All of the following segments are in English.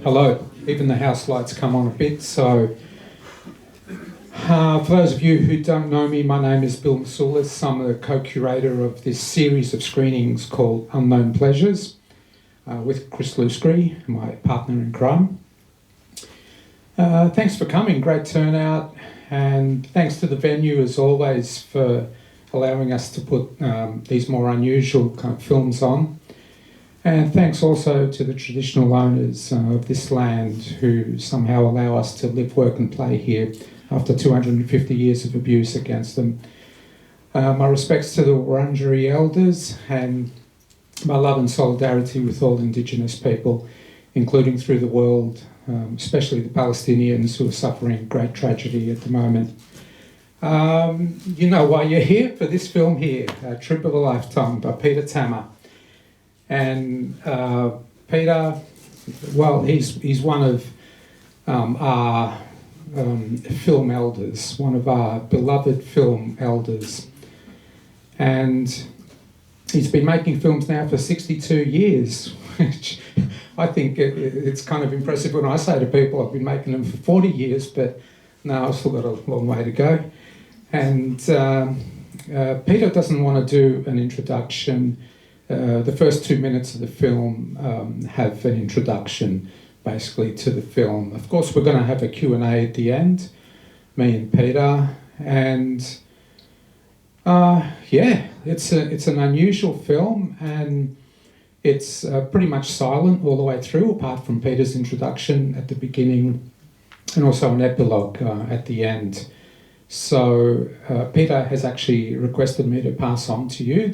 Hello. Even the house lights come on a bit. So, for those of you who don't know me, my name is Bill Mousoulis. I'm the co-curator of this series of screenings called Unknown Pleasures with Chris Luscri, my partner in crime. Thanks for coming. Great turnout. And thanks to the venue, as always, for allowing us to put these more unusual kind of films on. And thanks also to the traditional owners of this land who somehow allow us to live, work and play here after 250 years of abuse against them. My respects to the Wurundjeri elders and my love and solidarity with all Indigenous people, including through the world, especially the Palestinians who are suffering great tragedy at the moment. You know why you're here, for this film here, Trip of a Lifetime by Peter Tammer. And Peter, well, he's one of our film elders, one of our beloved film elders. And he's been making films now for 62 years, which I think it's kind of impressive when I say to people I've been making them for 40 years, but no, I've still got a long way to go. And Peter doesn't want to do an introduction. The first 2 minutes of the film have an introduction, basically, to the film. Of course, we're going to have a Q&A at the end, me and Peter. And yeah, it's an unusual film, and it's pretty much silent all the way through, apart from Peter's introduction at the beginning, and also an epilogue at the end. So Peter has actually requested me to pass on to you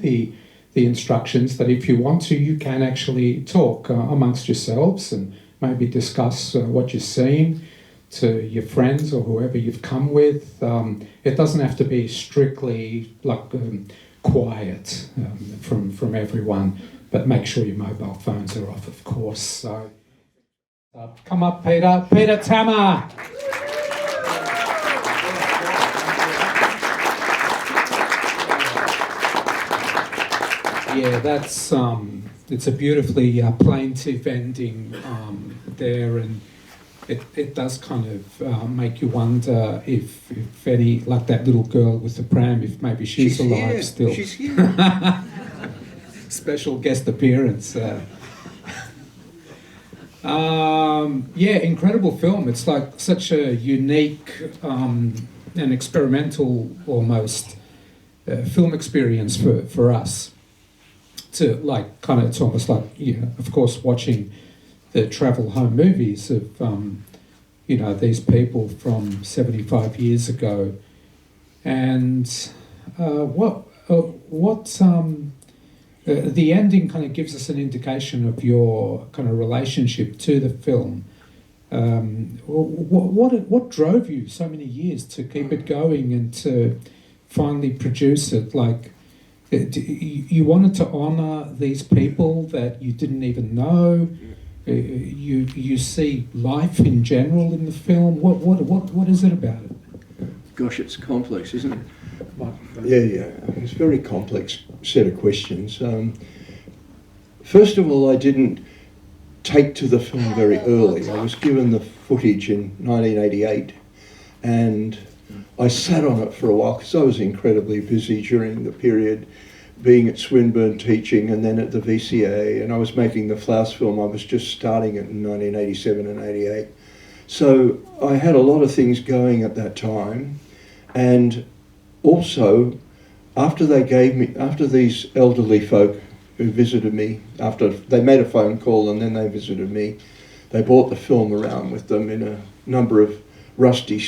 the instructions that if you want to, you can actually talk amongst yourselves and maybe discuss what you've seen to your friends or whoever you've come with. It doesn't have to be strictly like quiet from everyone, but make sure your mobile phones are off, of course. So come up, Peter. Peter Tammer. Yeah, that's it's a beautifully plaintive ending there, and it does kind of make you wonder if any, like that little girl with the pram, if maybe she's alive here. Still. She's here. Special guest appearance. Yeah, incredible film. It's like such a unique and experimental almost film experience for us. To like kind of, it's almost like, you know, of course, watching the travel home movies of you know, these people from 75 years ago, and the ending kind of gives us an indication of your kind of relationship to the film. What drove you so many years to keep it going and to finally produce it? Like, you wanted to honour these people that you didn't even know. You see life in general in the film. What is it about it? Gosh, it's complex, isn't it? Yeah. It's a very complex set of questions. First of all, I didn't take to the film very early. I was given the footage in 1988, and I sat on it for a while because I was incredibly busy during the period, being at Swinburne teaching and then at the VCA, and I was making the Flouse film. I was just starting it in 1987 and 88. So I had a lot of things going at that time, and also after these elderly folk who visited me, after they made a phone call and then they visited me, they brought the film around with them in a number of rusty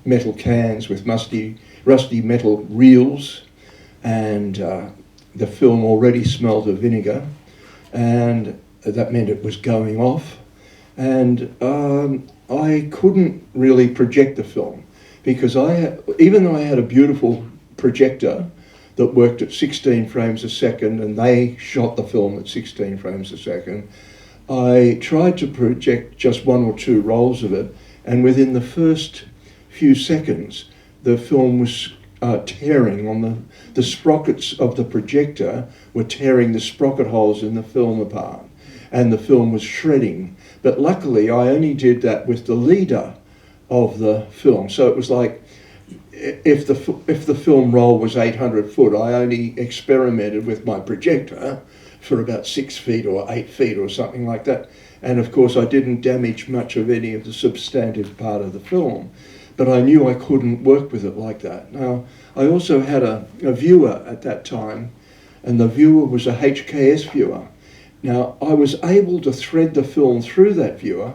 metal cans with rusty metal reels, and the film already smelled of vinegar, and that meant it was going off, and I couldn't really project the film because even though I had a beautiful projector that worked at 16 frames a second and they shot the film at 16 frames a second, I tried to project just one or two rolls of it, and within the first few seconds the film was tearing on the sprockets of the projector were tearing the sprocket holes in the film apart. and the film was shredding. But luckily I only did that with the leader of the film. So it was like, if the film roll was 800 foot, I only experimented with my projector for about 6 feet or 8 feet or something like that. And of course I didn't damage much of any of the substantive part of the film, but I knew I couldn't work with it like that. Now, I also had a viewer at that time, and the viewer was a HKS viewer. Now, I was able to thread the film through that viewer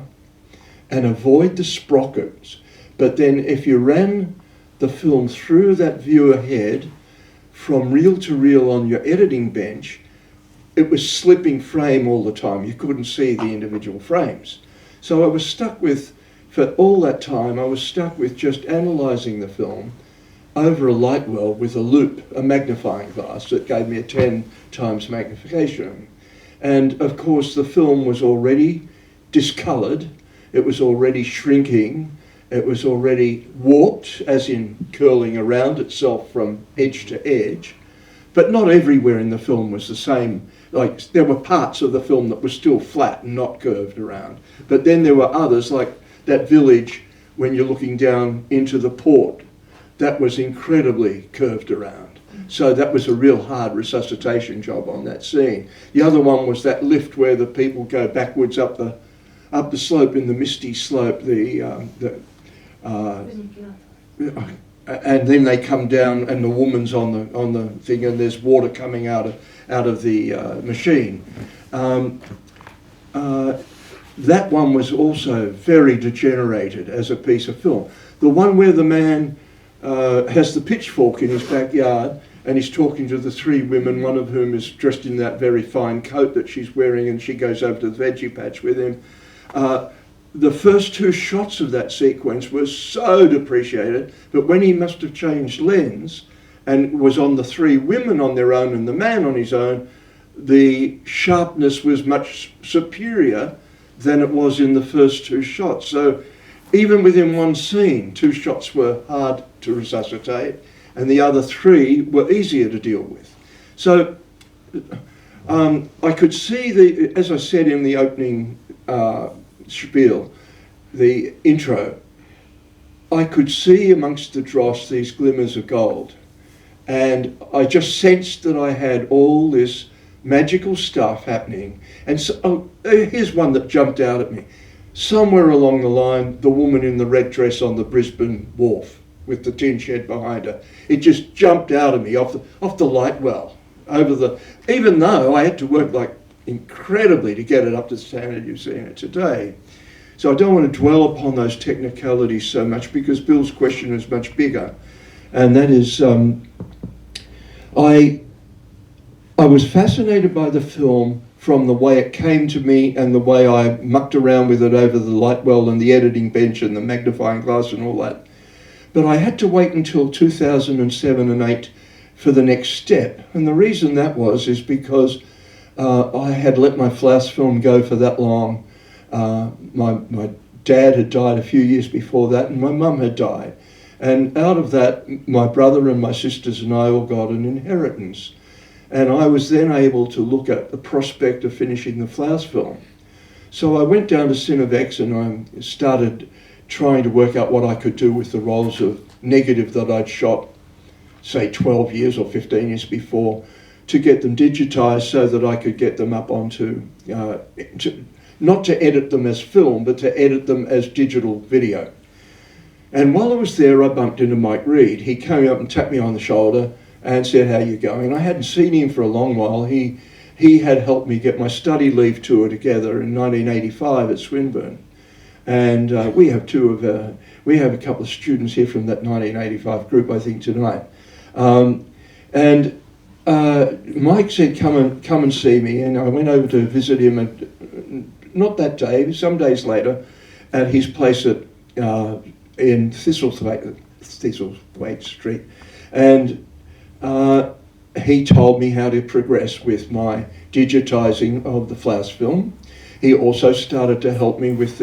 and avoid the sprockets, but then if you ran the film through that viewer head from reel to reel on your editing bench, it was slipping frame all the time. You couldn't see the individual frames. So I was stuck with, for all that time, I was stuck with just analysing the film over a light well with a loupe, a magnifying glass that gave me a 10 times magnification. And of course the film was already discoloured, it was already shrinking, it was already warped, as in curling around itself from edge to edge. But not everywhere in the film was the same. Like, there were parts of the film that were still flat and not curved around. But then there were others, like that village when you're looking down into the port, that was incredibly curved around. So that was a real hard resuscitation job on that scene. The other one was that lift where the people go backwards up the slope in the misty slope, and then they come down and the woman's on the thing and there's water coming out of the machine. That one was also very degenerated as a piece of film. The one where the man has the pitchfork in his backyard and he's talking to the 3 women, one of whom is dressed in that very fine coat that she's wearing, and she goes over to the veggie patch with him. The first 2 shots of that sequence were so depreciated, but when he must have changed lens and was on the 3 women on their own and the man on his own, the sharpness was much superior than it was in the first 2 shots. So even within one scene, 2 shots were hard to resuscitate and the other 3 were easier to deal with. So I could see, as I said in the opening spiel, the intro, I could see amongst the dross these glimmers of gold, and I just sensed that I had all this magical stuff happening. And so, here's one that jumped out at me. Somewhere along the line, the woman in the red dress on the Brisbane wharf with the tin shed behind her, it just jumped out at me off the light well, even though I had to work like incredibly to get it up to the standard you've seen it today. So I don't want to dwell upon those technicalities so much, because Bill's question is much bigger, and that is, I was fascinated by the film from the way it came to me and the way I mucked around with it over the light well and the editing bench and the magnifying glass and all that. But I had to wait until 2007 and 8 for the next step, and the reason that was is because I had let my Flouse film go for that long. My dad had died a few years before that, and my mum had died. And out of that, my brother and my sisters and I all got an inheritance. And I was then able to look at the prospect of finishing the Flouse film. So I went down to Cinevex and I started trying to work out what I could do with the rolls of negative that I'd shot, say 12 years or 15 years before, to get them digitized so that I could get them up onto, not to edit them as film, but to edit them as digital video. And while I was there, I bumped into Mike Reed. He came up and tapped me on the shoulder and said, "How you going?" I hadn't seen him for a long while. He had helped me get my study leave tour together in 1985 at Swinburne. And we have a couple of students here from that 1985 group, I think, tonight. Mike said, come and see me, and I went over to visit him, not that day, some days later, at his place in Thistlethwaite Street, and he told me how to progress with my digitising of the Flouse film. He also started to help me with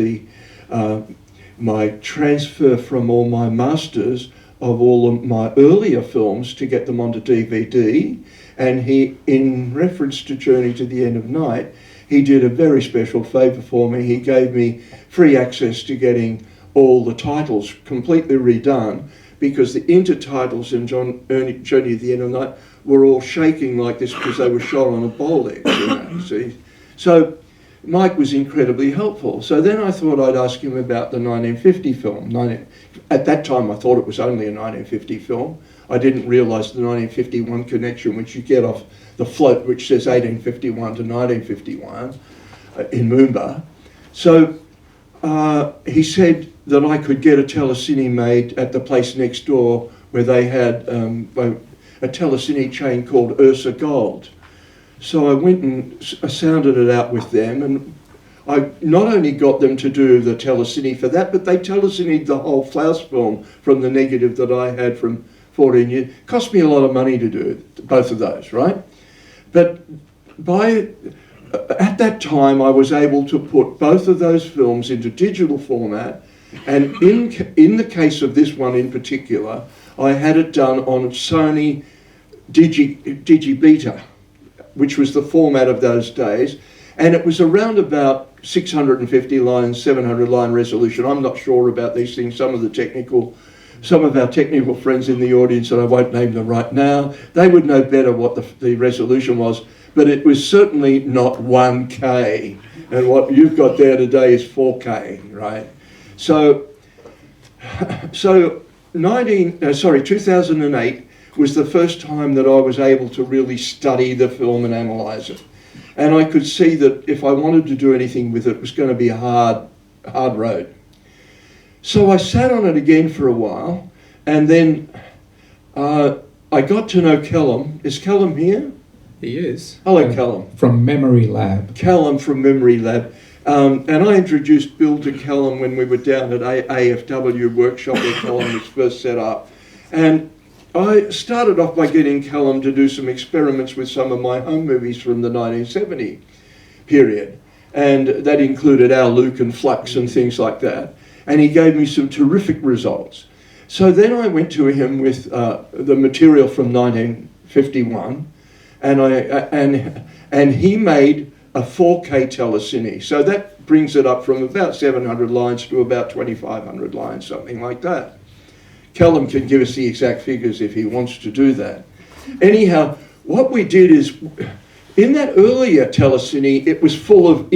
my transfer from all my masters of all of my earlier films to get them onto DVD, and he, in reference to Journey to the End of Night, he did a very special favour for me. He gave me free access to getting all the titles completely redone, because the intertitles in Journey at the End of the Night were all shaking like this because they were shot on a Bolex, you know, see. So Mike was incredibly helpful. So then I thought I'd ask him about the 1950 film. At that time I thought it was only a 1950 film. I didn't realise the 1951 connection, which you get off the float which says 1851 to 1951 in Moomba. So he said that I could get a telecine made at the place next door where they had a telecine chain called Ursa Gold. So I went and sounded it out with them, and I not only got them to do the telecine for that, but they telecined the whole Flouse film from the negative that I had from 14 years. It cost me a lot of money to do both of those, right? But at that time, I was able to put both of those films into digital format, and in the case of this one in particular, I had it done on Sony Digibeta, which was the format of those days, and it was around about 650 lines, 700 line resolution. I'm not sure about these things. Some of our technical friends in the audience, and I won't name them right now, they would know better what the resolution was, but it was certainly not 1K, and what you've got there today is 4K, right? So 2008 was the first time that I was able to really study the film and analyse it. And I could see that if I wanted to do anything with it, it was going to be a hard road. So I sat on it again for a while, and then I got to know Callum. Is Callum here? He is. Hello, Callum. From Memory Lab. Callum from Memory Lab. And I introduced Bill to Callum when we were down at AFW workshop where Callum was first set up. And I started off by getting Callum to do some experiments with some of my home movies from the 1970 period. And that included Our Luke and Flux and things like that. And he gave me some terrific results. So then I went to him with the material from 1951, and he made a 4K telecine. So that brings it up from about 700 lines to about 2,500 lines, something like that. Callum can give us the exact figures if he wants to do that. Anyhow, what we did is, in that earlier telecine, it was full of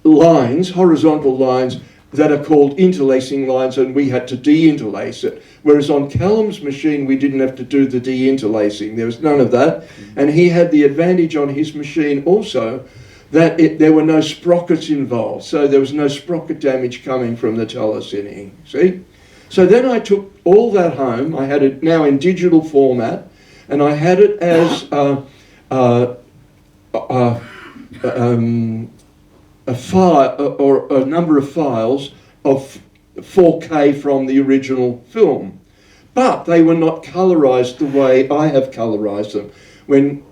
lines, horizontal lines, that are called interlacing lines, and we had to de-interlace it. Whereas on Callum's machine, we didn't have to do the de-interlacing. There was none of that. And he had the advantage on his machine also that there were no sprockets involved. So there was no sprocket damage coming from the telecine, see? So then I took all that home. I had it now in digital format, and I had it as a file or a number of files of 4K from the original film, but they were not colorized the way I have colorized them. When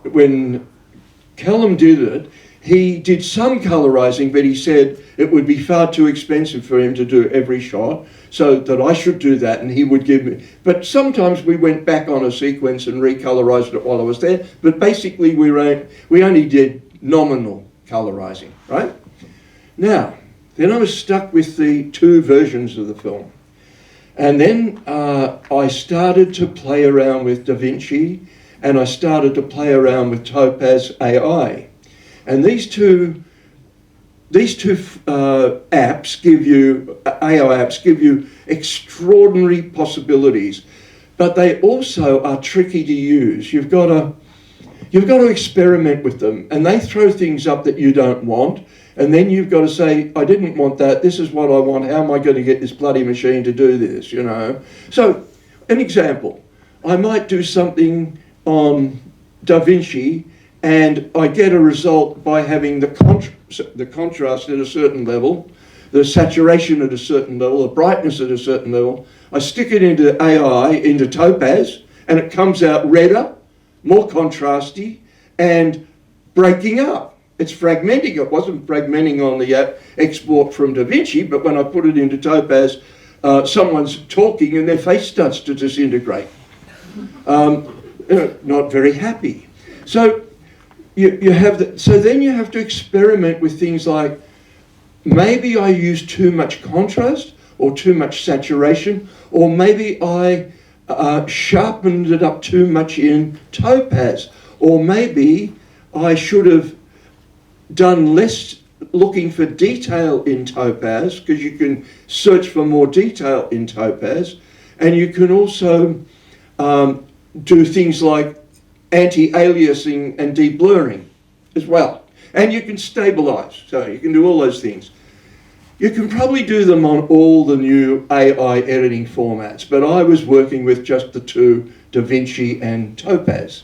Callum did it, he did some colorizing, but he said it would be far too expensive for him to do every shot, so that I should do that, and he would give me. But sometimes we went back on a sequence and recolorized it while I was there, but basically we only did nominal colorizing, right? Now, then I was stuck with the two versions of the film. And then I started to play around with DaVinci, and I started to play around with Topaz AI. And these two apps give you, AI apps give you extraordinary possibilities, but they also are tricky to use. You've got to experiment with them, and they throw things up that you don't want. And then you've got to say, I didn't want that, this is what I want, how am I going to get this bloody machine to do this, you know? So, an example, I might do something on DaVinci, and I get a result by having the contrast at a certain level, the saturation at a certain level, the brightness at a certain level. I stick it into AI, into Topaz, and it comes out redder, more contrasty, and breaking up. It's fragmenting. It wasn't fragmenting on the export from DaVinci, but when I put it into Topaz, someone's talking and their face starts to disintegrate. Not very happy. So, you have so then you have to experiment with things like, maybe I use too much contrast or too much saturation, or maybe I sharpened it up too much in topaz, or maybe I should have done less looking for detail in topaz, because you can search for more detail in topaz, and you can also do things like anti-aliasing and de-blurring as well. And you can stabilize, so you can do all those things. You can probably do them on all the new AI editing formats, but I was working with just the two, DaVinci and Topaz.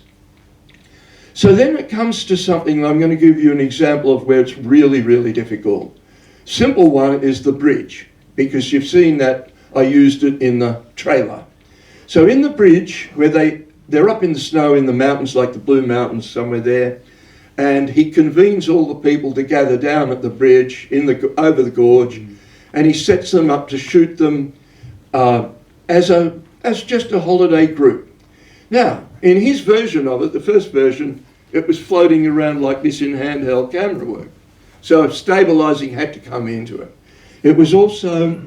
So then it comes to something, I'm going to give you an example of where it's really, really difficult. Simple one is the bridge, because you've seen that I used it in the trailer. So in the bridge, where they're up in the snow in the mountains, like the Blue Mountains somewhere there, and he convenes all the people to gather down at the bridge over the gorge, and he sets them up to shoot them as just a holiday group. Now, in his version of it, the first version, it was floating around like this in handheld camera work. So stabilizing had to come into it. It was also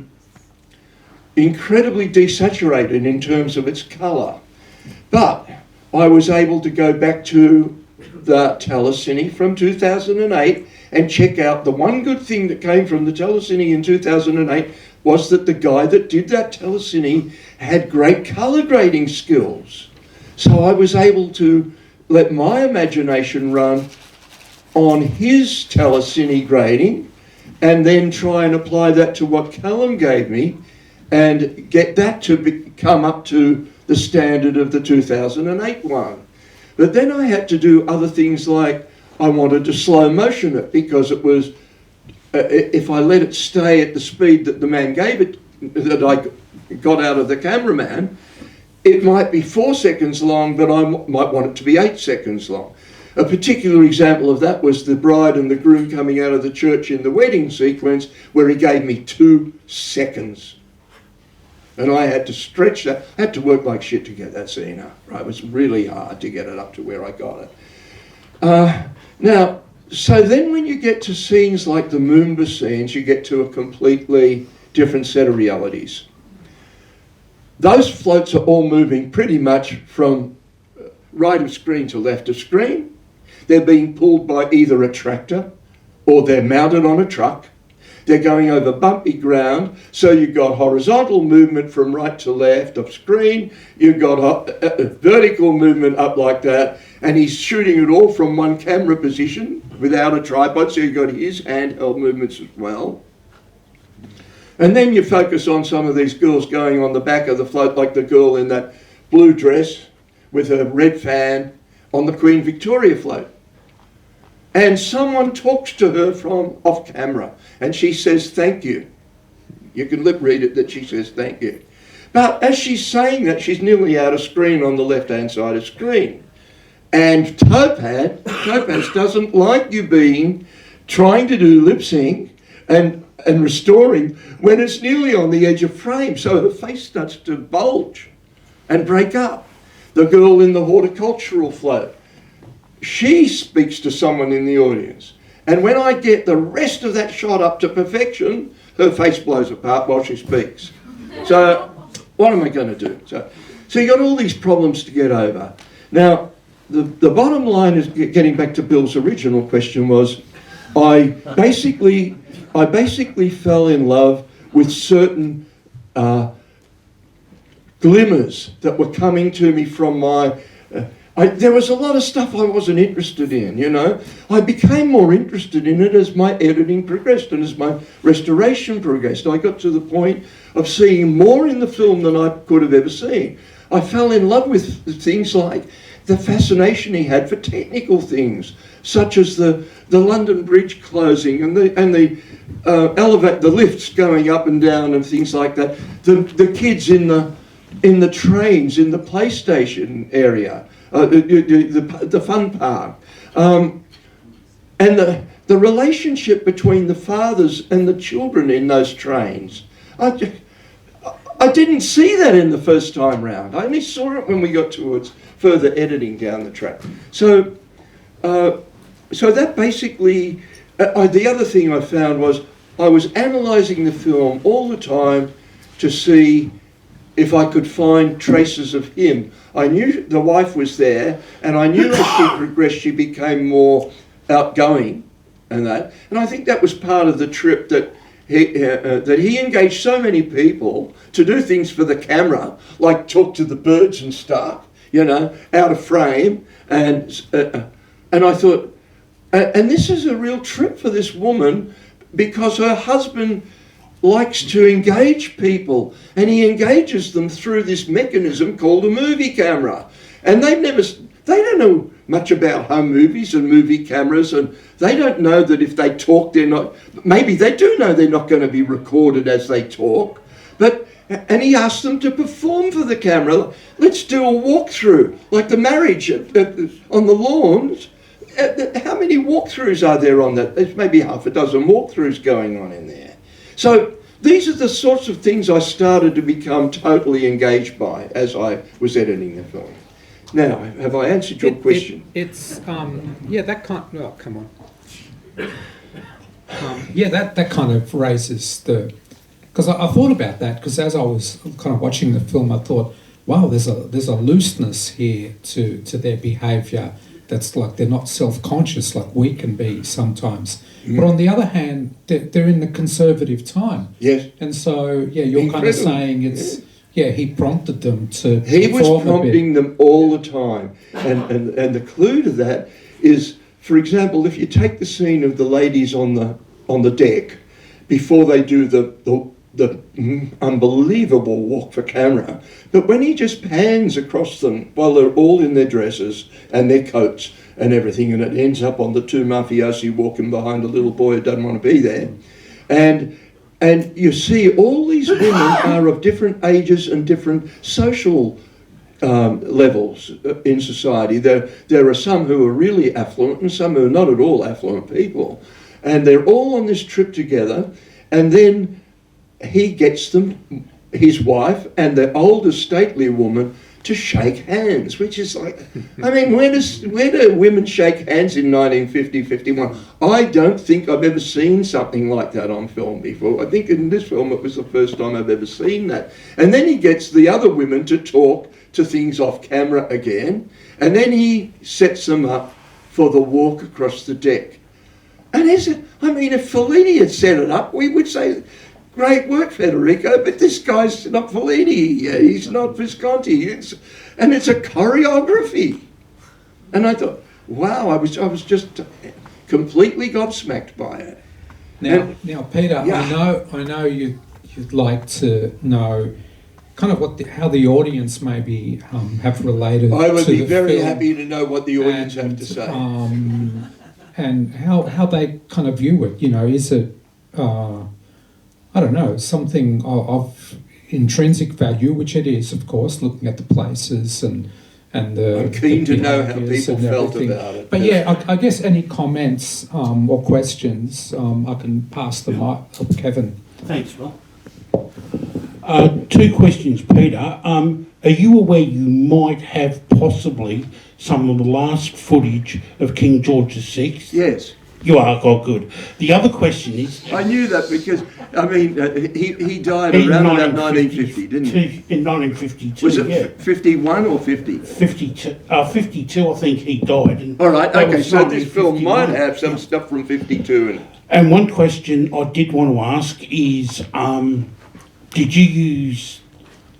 incredibly desaturated in terms of its color. But I was able to go back to the telecine from 2008 and check out the one good thing that came from the telecine in 2008 was that the guy that did that telecine had great color grading skills. So I was able to let my imagination run on his telecine grading and then try and apply that to what Colin gave me and get that to come up to the standard of the 2008 one. But then I had to do other things like I wanted to slow motion it, because it was, if I let it stay at the speed that the man gave it, that I got out of the cameraman, it might be 4 seconds long, but I might want it to be 8 seconds long. A particular example of that was the bride and the groom coming out of the church in the wedding sequence, where he gave me 2 seconds. And I had to stretch that. I had to work like shit to get that scene up. Right? It was really hard to get it up to where I got it. Now, so then when you get to scenes like the Moomba scenes, you get to a completely different set of realities. Those floats are all moving pretty much from right of screen to left of screen. They're being pulled by either a tractor or they're mounted on a truck. They're going over bumpy ground, so you've got horizontal movement from right to left of screen, you've got vertical movement up like that, and he's shooting it all from one camera position without a tripod, so you've got his handheld movements as well. And then you focus on some of these girls going on the back of the float, like the girl in that blue dress with her red fan on the Queen Victoria float. And someone talks to her from off camera and she says, thank you. You can lip read it that she says thank you. But as she's saying that, she's nearly out of screen on the left-hand side of screen. And Topaz doesn't like you trying to do lip sync and restoring when it's nearly on the edge of frame. So her face starts to bulge and break up. The girl in the horticultural float, she speaks to someone in the audience. And when I get the rest of that shot up to perfection, her face blows apart while she speaks. So what am I going to do? So you got all these problems to get over. Now, the bottom line is, getting back to Bill's original question, was I basically fell in love with certain glimmers that were coming to me from my... there was a lot of stuff I wasn't interested in, you know. I became more interested in it as my editing progressed and as my restoration progressed. I got to the point of seeing more in the film than I could have ever seen. I fell in love with things like the fascination he had for technical things, such as the London Bridge closing and the lifts going up and down and things like that. The kids in the trains in the PlayStation area. The fun park, and the relationship between the fathers and the children in those trains. I didn't see that in the first time round. I only saw it when we got towards further editing down the track. So so that basically, the other thing I found was I was analysing the film all the time to see if I could find traces of him. I knew the wife was there, and I knew as she progressed she became more outgoing and that. And I think that was part of the trip, that he engaged so many people to do things for the camera, like talk to the birds and stuff, you know, out of frame. And I thought, and this is a real trip for this woman, because her husband likes to engage people, and he engages them through this mechanism called a movie camera. And they don't know much about home movies and movie cameras, and they don't know that if they talk, they're not, maybe they do know they're not going to be recorded as they talk, and he asked them to perform for the camera. Let's do a walkthrough, like the marriage on the lawns. How many walkthroughs are there on that? There's maybe half a dozen walkthroughs going on in there. So these are the sorts of things I started to become totally engaged by as I was editing the film. Now, have I answered your question? That kind. Oh, come on. That kind of raises the. Because I thought about that, because as I was kind of watching the film, I thought, wow, there's a looseness here to their behaviour. That's like they're not self-conscious like we can be sometimes. Mm. But on the other hand, they're in the conservative time. Yes. And so, you're kind of saying it's, he prompted them to. He was prompting them all the time. And the clue to that is, for example, if you take the scene of the ladies on the deck before they do the unbelievable walk for camera, but when he just pans across them while they're all in their dresses and their coats and everything, and it ends up on the two mafiosi walking behind a little boy who doesn't want to be there, and you see all these women are of different ages and different social levels in society. There are some who are really affluent and some who are not at all affluent people, and they're all on this trip together, and then he gets them, his wife and the older stately woman, to shake hands, which is like, I mean, where do women shake hands in 1950, 51? I don't think I've ever seen something like that on film before. I think in this film it was the first time I've ever seen that. And then he gets the other women to talk to things off camera again, and then he sets them up for the walk across the deck. And if Fellini had set it up, we would say, great work, Federico, but this guy's not Fellini, he's not Visconti, it's a choreography. And I thought, wow, I was just completely gobsmacked by it. Now, Peter, I know you'd like to know kind of how the audience maybe have related. I would be very film, happy to know what the audience have to say. And how they kind of view it. Is it I don't know, something of intrinsic value, which it is, of course, looking at the places and the. I'm keen to know how people felt about it. But I guess any comments or questions, I can pass the mic to Kevin. Thanks, Will. Two questions, Peter. Are you aware you might have possibly some of the last footage of King George VI? Yes. You are, oh good. The other question is... I knew that because, he died around about 1950, didn't he? In 1952, Was it 51 or 50? 52, I think he died. All right, okay, so this film might have some stuff from 52 in it. And one question I did want to ask is, did you use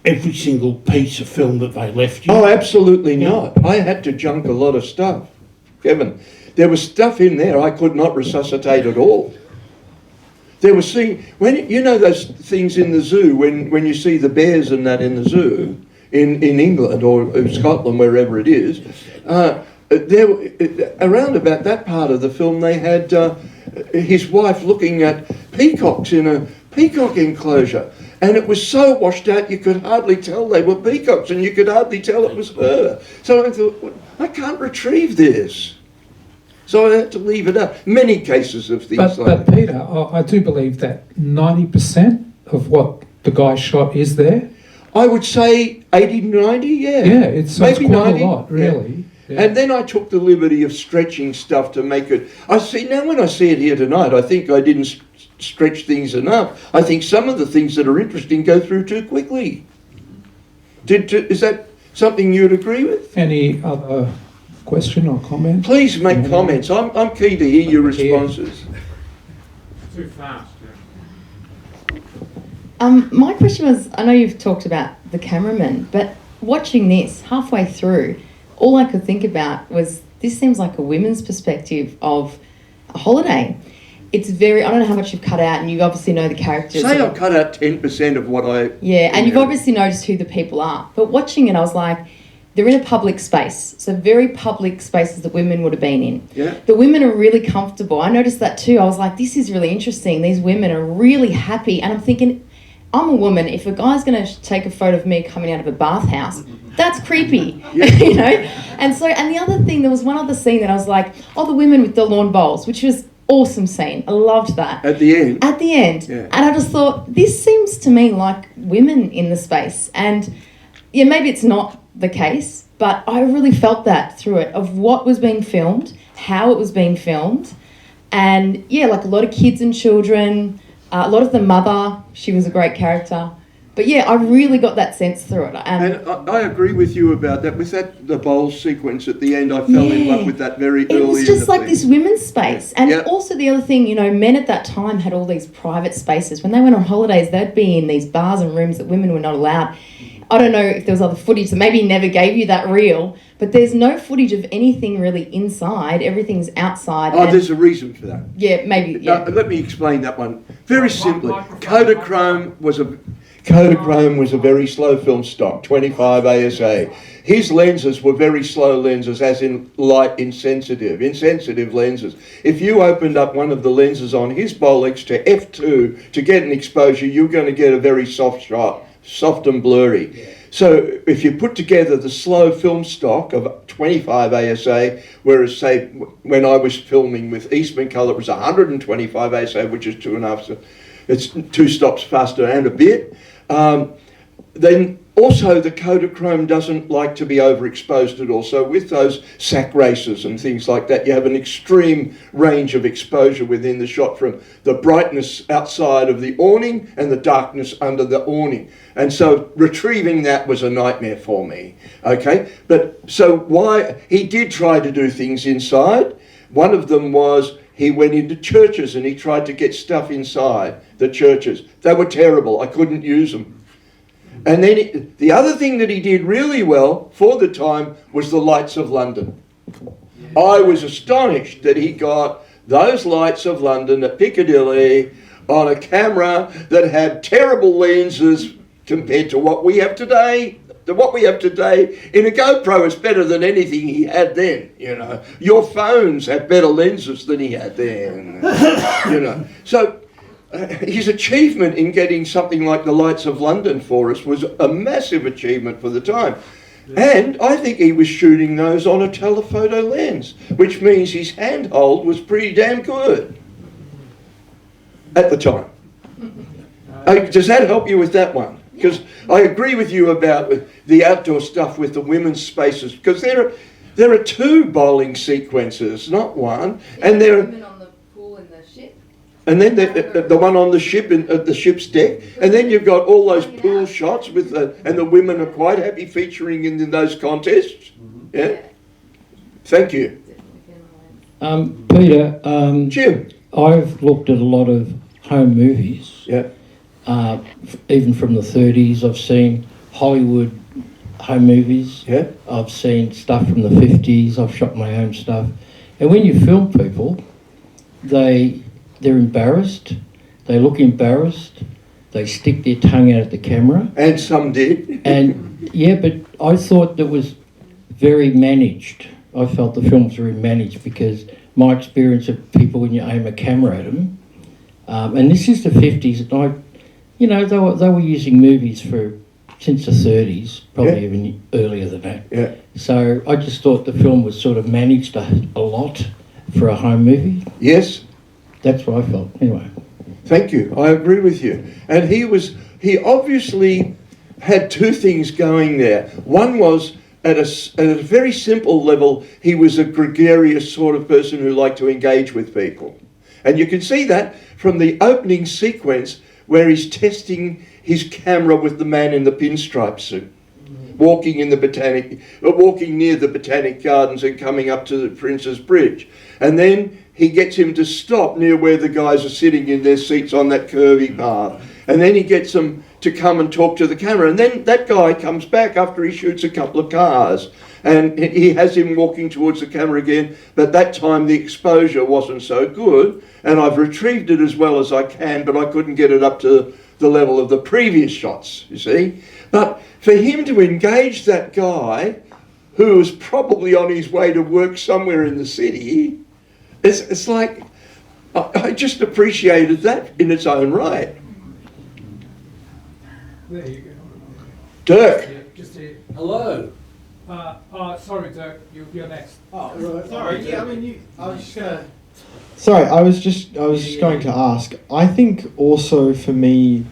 every single piece of film that they left you? Oh, absolutely not. I had to junk a lot of stuff, Kevin. There was stuff in there I could not resuscitate at all. There was when you know those things in the zoo when you see the bears and that in the zoo in England or in Scotland, wherever it is. Around about that part of the film, they had his wife looking at peacocks in a peacock enclosure, and it was so washed out you could hardly tell they were peacocks, and you could hardly tell it was her. So I thought, I can't retrieve this. So I had to leave it up. Many cases of things But Peter, I do believe that 90% of what the guy shot is there. I would say 80, 90, yeah. Yeah, it's maybe quite 90, a lot, really. Yeah. And then I took the liberty of stretching stuff to make it. I see now when I see it here tonight, I think I didn't stretch things enough. I think some of the things that are interesting go through too quickly. Is that something you'd agree with? Any other question or comment? Please make comments. I'm keen to hear your responses. Too fast. My question was, I know you've talked about the cameraman, but watching this halfway through, all I could think about was this seems like a women's perspective of a holiday. It's very, I don't know how much you've cut out, and you obviously know the characters. Say I've cut out 10% of what I... Yeah, and you've obviously noticed who the people are. But watching it, I was like, they're in a public space. So very public spaces that women would have been in. Yeah. The women are really comfortable. I noticed that too. I was like, this is really interesting. These women are really happy. And I'm thinking, I'm a woman. If a guy's going to take a photo of me coming out of a bathhouse, that's creepy, you know? And the other thing, there was one other scene that I was like, oh, the women with the lawn bowls, which was awesome scene. I loved that. At the end? At the end. Yeah. And I just thought, this seems to me like women in the space. And yeah, maybe it's not the case, but I really felt that through it, of what was being filmed, how it was being filmed. And yeah, like a lot of kids and children, a lot of the mother, she was a great character. But yeah, I really got that sense through it. And I agree with you about that. With the bowl sequence at the end, I fell in love with that very early. It was just like this women's space. And Yeah. also the other thing, you know, men at that time had all these private spaces. When they went on holidays, they'd be in these bars and rooms that women were not allowed. I don't know if there was other footage that maybe never gave you that reel, but there's no footage of anything really inside. Everything's outside. Oh, there's a reason for that. Yeah, maybe, yeah. Let me explain that one. Very simply, Kodachrome was a very slow film stock, 25 ASA. His lenses were very slow lenses, as in light insensitive lenses. If you opened up one of the lenses on his Bolex to f2 to get an exposure, you're going to get a very soft shot, soft and blurry. Yeah. So if you put together the slow film stock of 25 ASA, whereas say when I was filming with Eastman Colour, it was 125 ASA, which is 2.5, it's 2 stops faster and a bit. Then also the Kodachrome doesn't like to be overexposed at all. So with those sack races and things like that, you have an extreme range of exposure within the shot, from the brightness outside of the awning and the darkness under the awning. And so retrieving that was a nightmare for me. Okay, but so why he did try to do things inside. One of them was he went into churches and he tried to get stuff inside the churches. They were terrible. I couldn't use them. And then the other thing that he did really well for the time was the lights of London. I was astonished that he got those lights of London at Piccadilly on a camera that had terrible lenses compared to what we have today. What we have today in a GoPro is better than anything he had then, you know. Your phones have better lenses than he had then, you know. So his achievement in getting something like the lights of London for us was a massive achievement for the time. And I think he was shooting those on a telephoto lens, which means his handhold was pretty damn good at the time. Does that help you with that one? Because I agree with you about the outdoor stuff with the women's spaces, because there are 2 bowling sequences, not one, and there are women on the pool in the ship, and then the one on the ship at the ship's deck, and then you've got all those pool shots with and the women are quite happy featuring in those contests. Yeah. Thank you, Peter. Jim. I've looked at a lot of home movies. Yeah. Even from the 30s, I've seen Hollywood home movies. Yeah. I've seen stuff from the 50s. I've shot my own stuff. And when you film people, they're embarrassed. They look embarrassed. They stick their tongue out at the camera. And some did. And yeah, but I thought that was very managed. I felt the films were very managed, because my experience of people, when you aim a camera at them, and this is the 50s, and they were using movies since the 30s, probably even earlier than that. Yeah. So I just thought the film was sort of managed a lot for a home movie. Yes. That's what I felt, anyway. Thank you. I agree with you. And he obviously had 2 things going there. One was at a very simple level, he was a gregarious sort of person who liked to engage with people. And you can see that from the opening sequence where he's testing his camera with the man in the pinstripe suit, walking near the Botanic Gardens and coming up to the Prince's Bridge. And then he gets him to stop near where the guys are sitting in their seats on that curvy path. And then he gets them to come and talk to the camera. And then that guy comes back after he shoots a couple of cars. And he has him walking towards the camera again. But that time the exposure wasn't so good. And I've retrieved it as well as I can, but I couldn't get it up to the level of the previous shots, you see. But for him to engage that guy, who was probably on his way to work somewhere in the city, it's like, I just appreciated that in its own right. There you go. Dirk. Yeah, just here. Hello. Sorry, Dirk, you're next. Oh, right. Sorry. Yeah, I mean, I was just gonna. Sorry, I was just going to ask. I think also for me,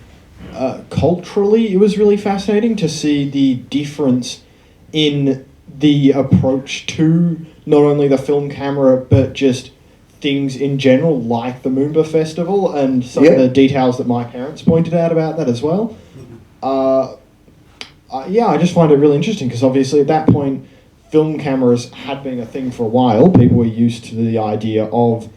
culturally, it was really fascinating to see the difference in the approach to not only the film camera but just things in general, like the Moomba Festival and some of the details that my parents pointed out about that as well. I just find it really interesting because obviously at that point, film cameras had been a thing for a while. People were used to the idea of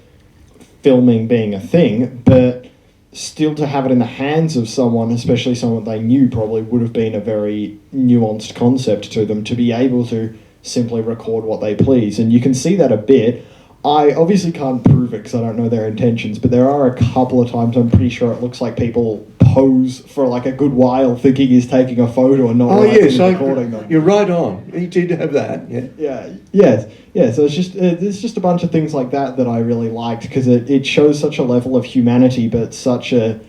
filming being a thing, but still to have it in the hands of someone, especially someone they knew, probably would have been a very nuanced concept to them to be able to simply record what they please. And you can see that a bit. I obviously can't prove it because I don't know their intentions, but there are a couple of times I'm pretty sure it looks like people pose for like a good while thinking he's taking a photo and not recording them. You're right on. He did have that, Yeah. So it's just a bunch of things like that I really liked because it shows such a level of humanity, but such a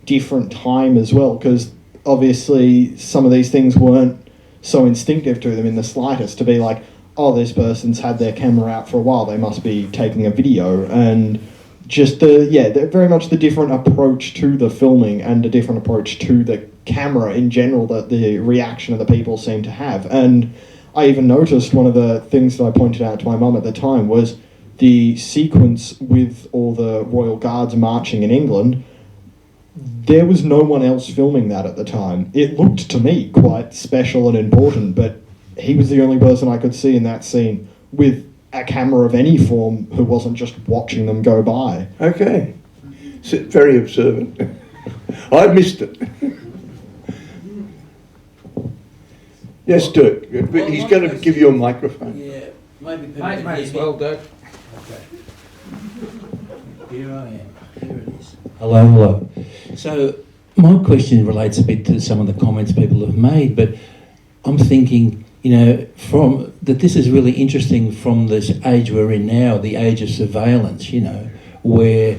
different time as well. Because obviously some of these things weren't so instinctive to them in the slightest to be like, oh, this person's had their camera out for a while, they must be taking a video, and just very much the different approach to the filming and a different approach to the camera in general that the reaction of the people seem to have. And I even noticed one of the things that I pointed out to my mum at the time was the sequence with all the Royal Guards marching in England. There was no one else filming that at the time. It looked to me quite special and important, but he was the only person I could see in that scene with a camera of any form who wasn't just watching them go by. Okay. So, very observant. I missed it. Yes, Dirk. Well, he's going to give you a microphone. Yeah, maybe people Might can as hear well, me. Dirk. Okay. Here I am. Here it is. Hello. So my question relates a bit to some of the comments people have made, but I'm thinking, that this is really interesting from this age we're in now, the age of surveillance, where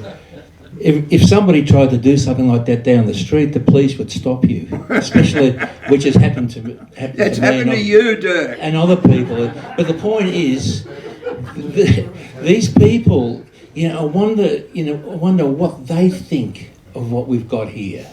if somebody tried to do something like that down the street, the police would stop you, especially, which has happened to me. That's happened to you, Dirk. And other people. But the point is, these people, I wonder what they think of what we've got here,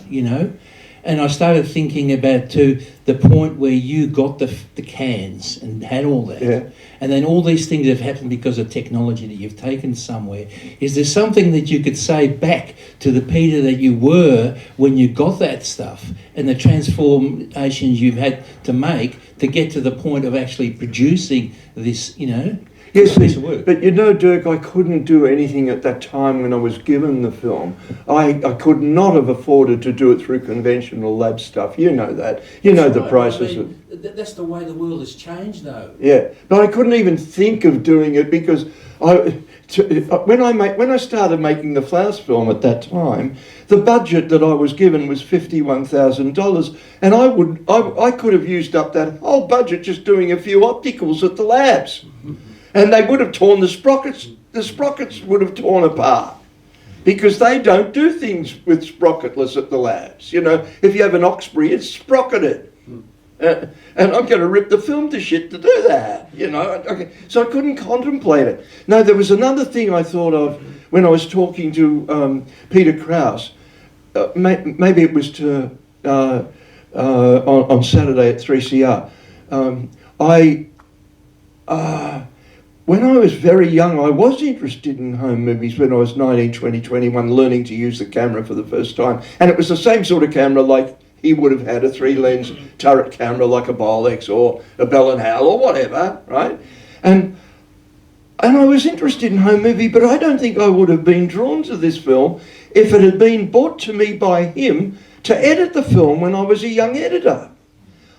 And I started thinking about, too, the point where you got the cans and had all that. Yeah. And then all these things have happened because of technology that you've taken somewhere. Is there something that you could say back to the Peter that you were when you got that stuff and the transformations you've had to make to get to the point of actually producing this, Yes, piece of work? but Dirk, I couldn't do anything at that time when I was given the film. I could not have afforded to do it through conventional lab stuff. You know that. You know the prices of... That's the way the world has changed, though. Yeah, but I couldn't even think of doing it because when I started making the Flowers film at that time, the budget that I was given was $51,000, and I could have used up that whole budget just doing a few opticals at the labs. And they would have torn the sprockets would have torn apart because they don't do things with sprocketless at the labs. If you have an Oxbury, it's sprocketed. And I'm going to rip the film to shit to do that, Okay. So I couldn't contemplate it. Now, there was another thing I thought of when I was talking to Peter Krause. Maybe it was on Saturday at 3CR. when I was very young, I was interested in home movies when I was 19, 20, 21, learning to use the camera for the first time. And it was the same sort of camera like he would have had, a 3-lens turret camera like a Bolex or a Bell & Howell or whatever, right? And I was interested in home movie, but I don't think I would have been drawn to this film if it had been brought to me by him to edit the film when I was a young editor.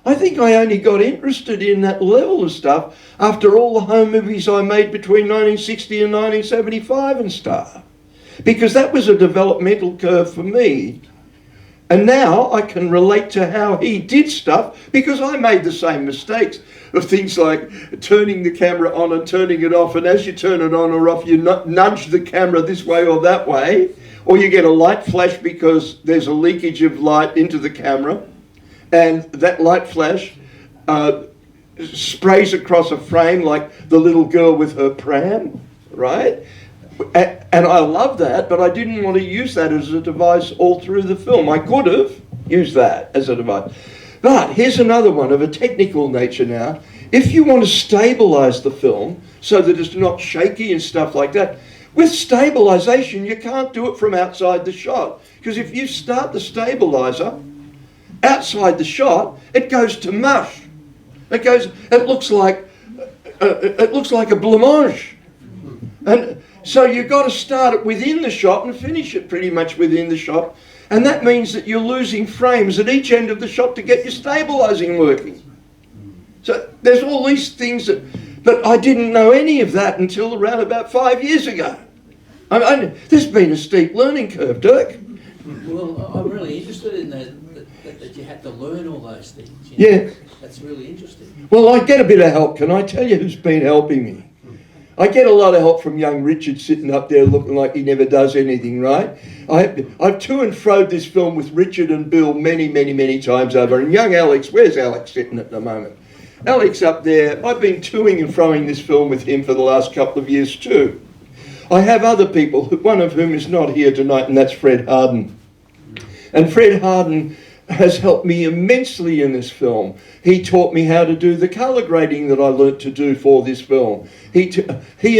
I think I only got interested in that level of stuff after all the home movies I made between 1960 and 1975 and stuff. Because that was a developmental curve for me. And now I can relate to how he did stuff because I made the same mistakes of things like turning the camera on and turning it off. And as you turn it on or off, you nudge the camera this way or that way. Or you get a light flash because there's a leakage of light into the camera. And that light flash sprays across a frame like the little girl with her pram, right? And I love that, but I didn't want to use that as a device all through the film. I could have used that as a device. But here's another one of a technical nature now. If you want to stabilise the film so that it's not shaky and stuff like that, with stabilisation you can't do it from outside the shot. Because if you start the stabiliser outside the shot, it goes to mush. It looks like a blancmange. And so you've got to start it within the shot and finish it pretty much within the shot. And that means that you're losing frames at each end of the shot to get your stabilising working. So there's all these things but I didn't know any of that until around about 5 years ago. There's been a steep learning curve, Dirk. Well, I'm really interested in that you had to learn all those things. Yeah. That's really interesting. Well, I get a bit of help. Can I tell you who's been helping me? I get a lot of help from young Richard sitting up there looking like he never does anything, right? I've to and froed this film with Richard and Bill many, many, many times over. And young Alex, where's Alex sitting at the moment? Alex up there, I've been toing and froing this film with him for the last couple of years too. I have other people, one of whom is not here tonight, and that's Fred Harden. And Fred Harden has helped me immensely in this film. He taught me how to do the colour grading that I learnt to do for this film. He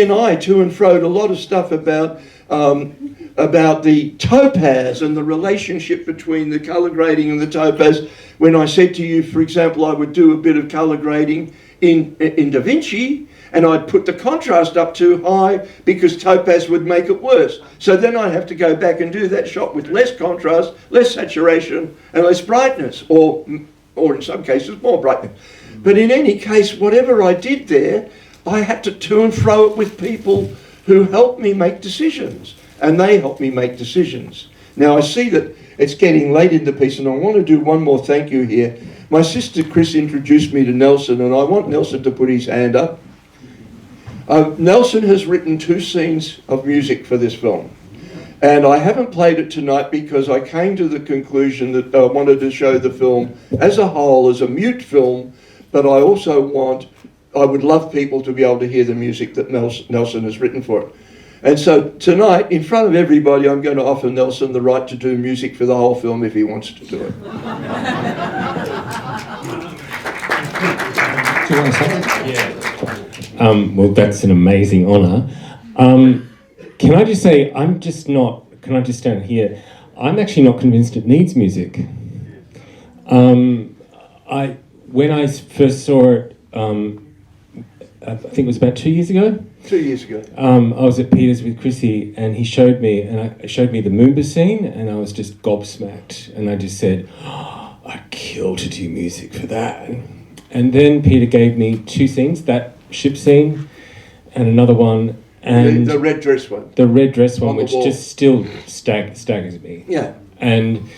and I to and froed a lot of stuff about the topaz and the relationship between the colour grading and the topaz. When I said to you, for example, I would do a bit of colour grading in Da Vinci, and I'd put the contrast up too high because topaz would make it worse. So then I'd have to go back and do that shot with less contrast, less saturation, and less brightness, or in some cases more brightness. But in any case, whatever I did there, I had to and fro it with people who helped me make decisions, and they helped me make decisions. Now I see that it's getting late in the piece, and I want to do one more thank you here. My sister Chris introduced me to Nelson, and I want Nelson to put his hand up. Nelson has written 2 scenes of music for this film, and I haven't played it tonight because I came to the conclusion that I wanted to show the film as a whole as a mute film, but I would love people to be able to hear the music that Nelson has written for it. And so tonight, in front of everybody, I'm going to offer Nelson the right to do music for the whole film if he wants to do it. Do you want to say that? Yeah. Well, that's an amazing honour. Can I just say, can I just stand here? I'm actually not convinced it needs music. When I first saw it, I think it was about 2 years ago. 2 years ago. I was at Peter's with Chrissy, and he showed me the Moomba scene, and I was just gobsmacked, and I just said, oh, I'd kill to do music for that. And then Peter gave me 2 scenes, that ship scene and another one, and the red dress one. The red dress one, which wall. just still staggers me. Yeah. And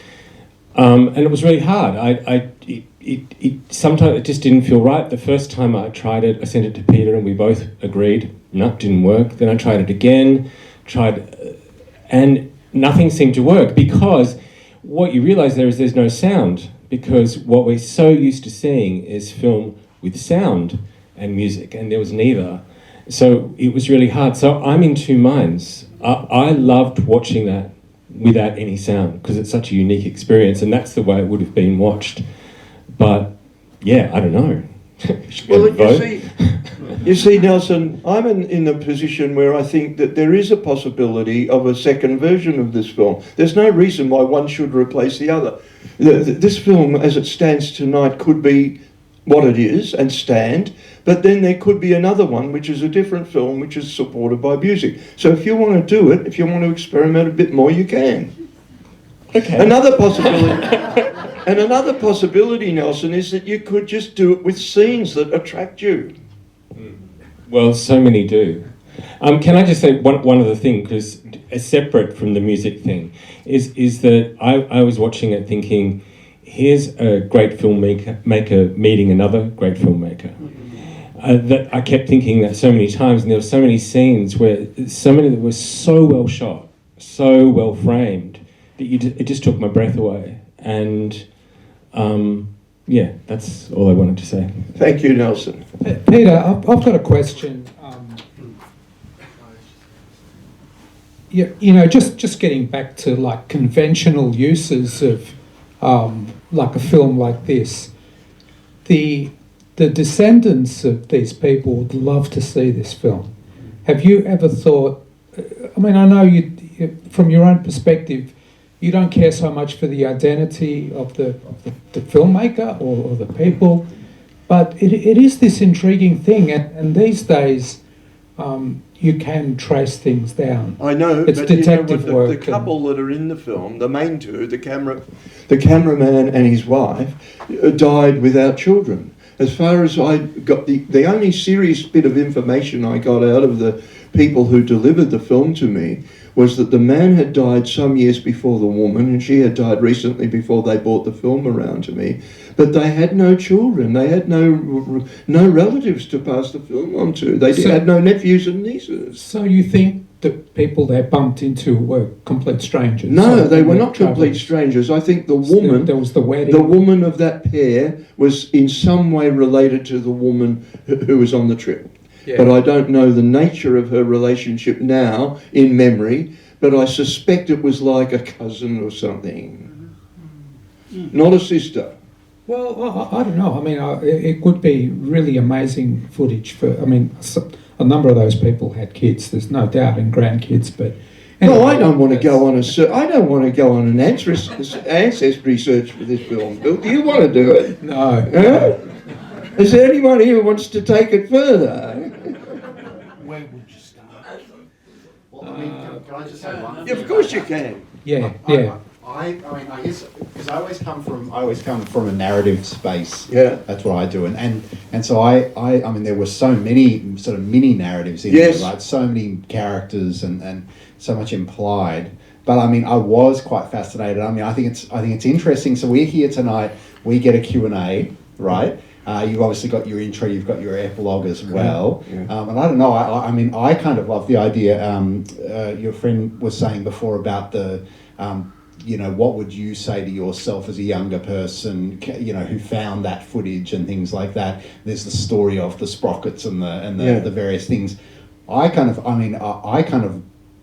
it was really hard. It sometimes it just didn't feel right. The first time I tried it, I sent it to Peter, and we both agreed, no, it didn't work. Then I tried it again, and nothing seemed to work, because what you realise there's no sound, because what we're so used to seeing is film with sound and music, and there was neither. So it was really hard. So I'm in 2 minds. I loved watching that without any sound, because it's such a unique experience, and that's the way it would have been watched. But yeah, I don't know. Well, you see, You see, Nelson, I'm in the position where I think that there is a possibility of a second version of this film. There's no reason why one should replace the other. This film, as it stands tonight, could be what it is and stand, but then there could be another one which is a different film which is supported by music. So if you want to do it, if you want to experiment a bit more, you can. Okay. Another possibility, Nelson, is that you could just do it with scenes that attract you. Well, so many do. Can I just say one other thing, because separate from the music thing, is that I was watching it thinking, here's a great filmmaker meeting another great filmmaker. That I kept thinking that so many times, and there were so many scenes where so many that were so well shot, so well framed, that it just took my breath away. And yeah, that's all I wanted to say. Thank you, Nelson. Peter, I've got a question. You know, just getting back to like conventional uses of like a film like this, the descendants of these people would love to see this film. Have you ever thought? I mean, I know you from your own perspective, you don't care so much for the identity of the filmmaker or the people, but it is this intriguing thing, and these days you can trace things down. I know, it's but detective you know, work. the couple that are in the film, the main two, the cameraman and his wife, died without children. As far as I got, the only serious bit of information I got out of the people who delivered the film to me was that the man had died some years before the woman, and she had died recently before they brought the film around to me. But they had no children. They had no relatives to pass the film on to. They had no nephews and nieces. So you think the people they bumped into were complete strangers? No, So they were not complete strangers. I think the woman, there was the wedding. the woman of that pair was in some way related to the woman who was on the trip. Yeah. But I don't know the nature of her relationship now in memory, but I suspect it was like a cousin or something. Not a sister. Well, I don't know. I mean, it could be really amazing footage for. I mean, a number of those people had kids. There's no doubt, and grandkids. But anyway, No, I don't want to go on I don't want to go on an ancestry search for this film. Bill, do you want to do it? No. Huh? Is there anyone here who wants to take it further? Where would you start? Well, I mean, can I just say one? Yeah, of course you can. Yeah. I mean, I guess because I always come from a narrative space. Yeah. That's what I do, and so I mean, there were so many sort of mini narratives in Yes. there, right? So many characters and so much implied. But I mean, I was quite fascinated. I mean, I think it's interesting. So we're here tonight. We get a Q&A, right? You've obviously got your intro, you've got your epilogue as well. Yeah. And I don't know, I mean, I kind of love the idea, your friend was saying before about the, you know, what would you say to yourself as a younger person, you know, who found that footage and things like that. There's the story of the sprockets and the various things. I kind of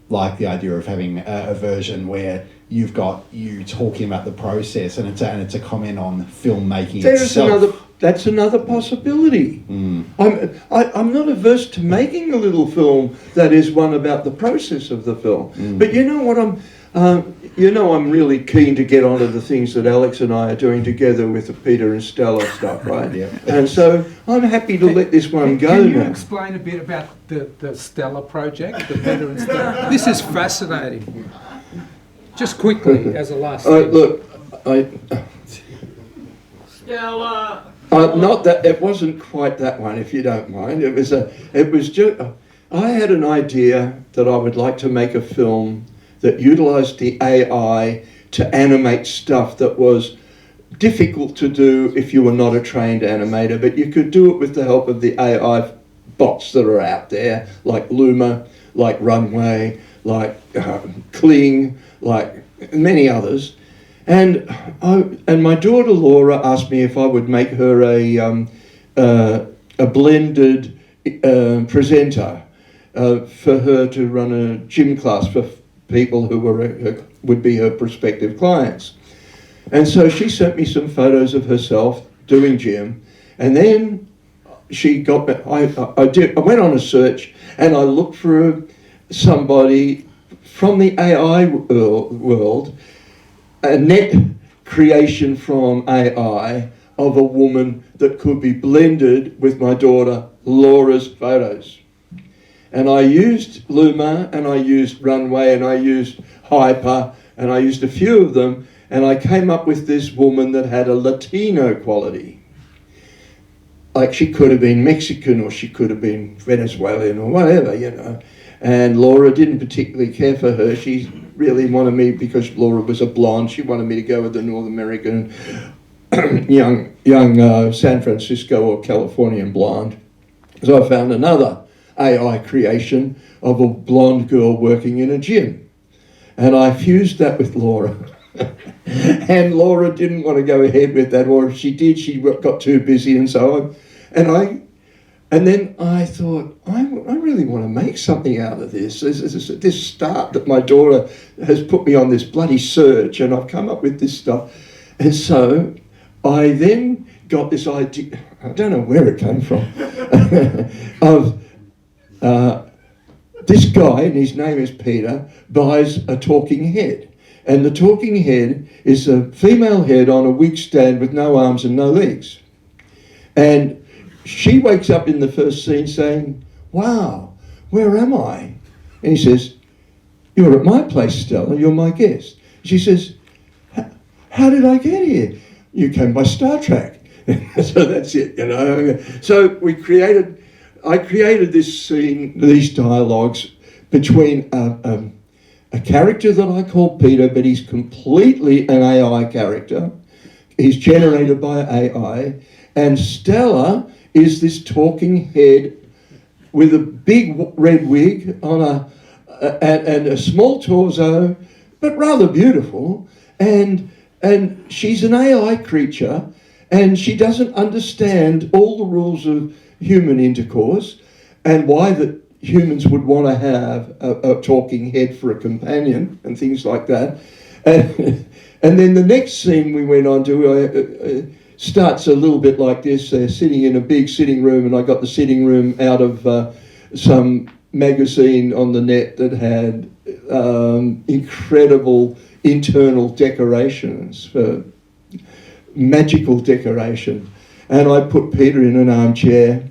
like the idea of having a version where you've got you talking about the process, and it's a comment on filmmaking itself. That's another possibility. I'm not averse to making a little film that is one about the process of the film. But you know what, I'm really keen to get onto the things that Alex and I are doing together with the Peter and Stella stuff, right? Yeah. And so I'm happy to let this one go Can you now. explain a bit about the Stella project, the Peter and Stella? This is fascinating. Just quickly, as a last thing. Look, Stella. Not that it wasn't quite that one, if you don't mind. It was just. I had an idea that I would like to make a film that utilised the AI to animate stuff that was difficult to do if you were not a trained animator, but you could do it with the help of the AI bots that are out there, like Luma, like Runway, like Kling, like many others. And my daughter Laura asked me if I would make her a blended presenter for her to run a gym class for people who would be her prospective clients. And so she sent me some photos of herself doing gym, and then she got me. I went on a search and I looked for somebody from the AI world, a net creation from AI of a woman that could be blended with my daughter Laura's photos. And I used Luma, and I used Runway, and I used Hyper, and I used a few of them, and I came up with this woman that had a Latino quality. Like, she could have been Mexican, or she could have been Venezuelan, or whatever, you know. And Laura didn't particularly care for her. She really wanted me, because Laura was a blonde, she wanted me to go with the North American young San Francisco or Californian blonde. So I found another AI creation of a blonde girl working in a gym. And I fused that with Laura. And Laura didn't want to go ahead with that, or if she did, she got too busy and so on. And then I thought, I really want to make something out of this. This start that my daughter has put me on this bloody search, and I've come up with this stuff. And so I then got this idea, I don't know where it came from, of this guy, and his name is Peter, buys a talking head. And the talking head is a female head on a wig stand with no arms and no legs. And she wakes up in the first scene saying, "Wow, where am I?" And he says, "You're at my place, Stella, you're my guest." She says, "How did I get here?" "You came by Star Trek." So that's it, you know. So I created this scene, these dialogues between a character that I call Peter, but he's completely an AI character. He's generated by AI. And Stella is this talking head with a big red wig on and a small torso, but rather beautiful. And she's an AI creature, and she doesn't understand all the rules of human intercourse and why that humans would want to have a talking head for a companion and things like that. And then the next scene we went on to starts a little bit like this. They're sitting in a big sitting room, and I got the sitting room out of some magazine on the net that had incredible internal decorations, for magical decoration. And I put Peter in an armchair,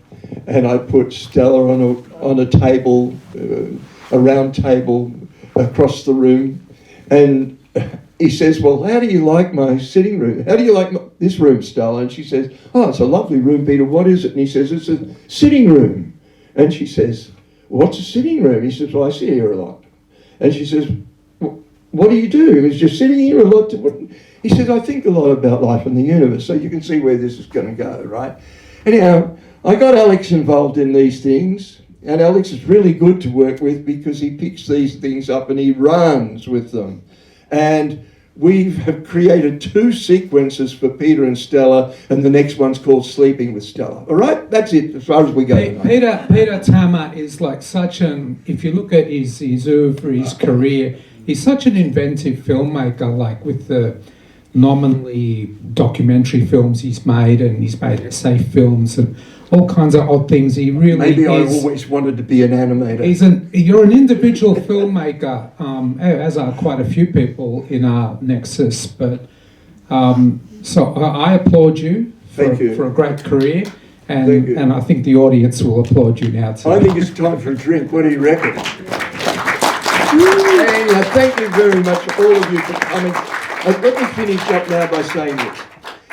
and I put Stella on a table, a round table across the room. And he says, "Well, how do you like my sitting room? How do you like this room, Stella?" And she says, "Oh, it's a lovely room, Peter. What is it?" And he says, "It's a sitting room." And she says, "What's a sitting room?" He says, "Well, I sit here a lot." And she says, "What do you do?" He's just sitting here a lot. He says, "I think a lot about life and the universe." So you can see where this is going to go, right? Anyhow, I got Alex involved in these things, and Alex is really good to work with because he picks these things up and he runs with them. And we have created 2 sequences for Peter and Stella, and the next one's called Sleeping with Stella. All right? That's it as far as we go tonight. Peter Tammer is like such if you look at his oeuvre, his career, he's such an inventive filmmaker, like with the nominally documentary films he's made, and he's made essay films and all kinds of odd things. He really Maybe I always wanted to be an animator. You're an individual filmmaker, as are quite a few people in our nexus. But so I applaud you for a great career, and I think the audience will applaud you now too. I think it's time for a drink. What do you reckon? And thank you very much, all of you, for coming. Let me finish up now by saying this.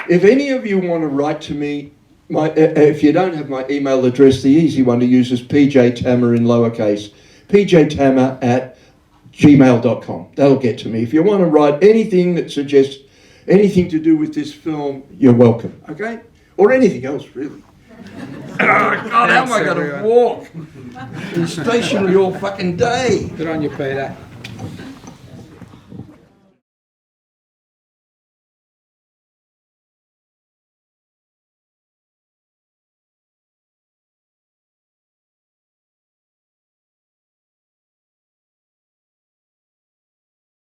If any of you want to write to me, if you don't have my email address, the easy one to use is pjtammer in lowercase, pjtammer@gmail.com. That'll get to me. If you want to write anything that suggests anything to do with this film, you're welcome, okay? Or anything else, really. Oh, God, how am I going to walk? Been stationary all fucking day. Good on you, Peter.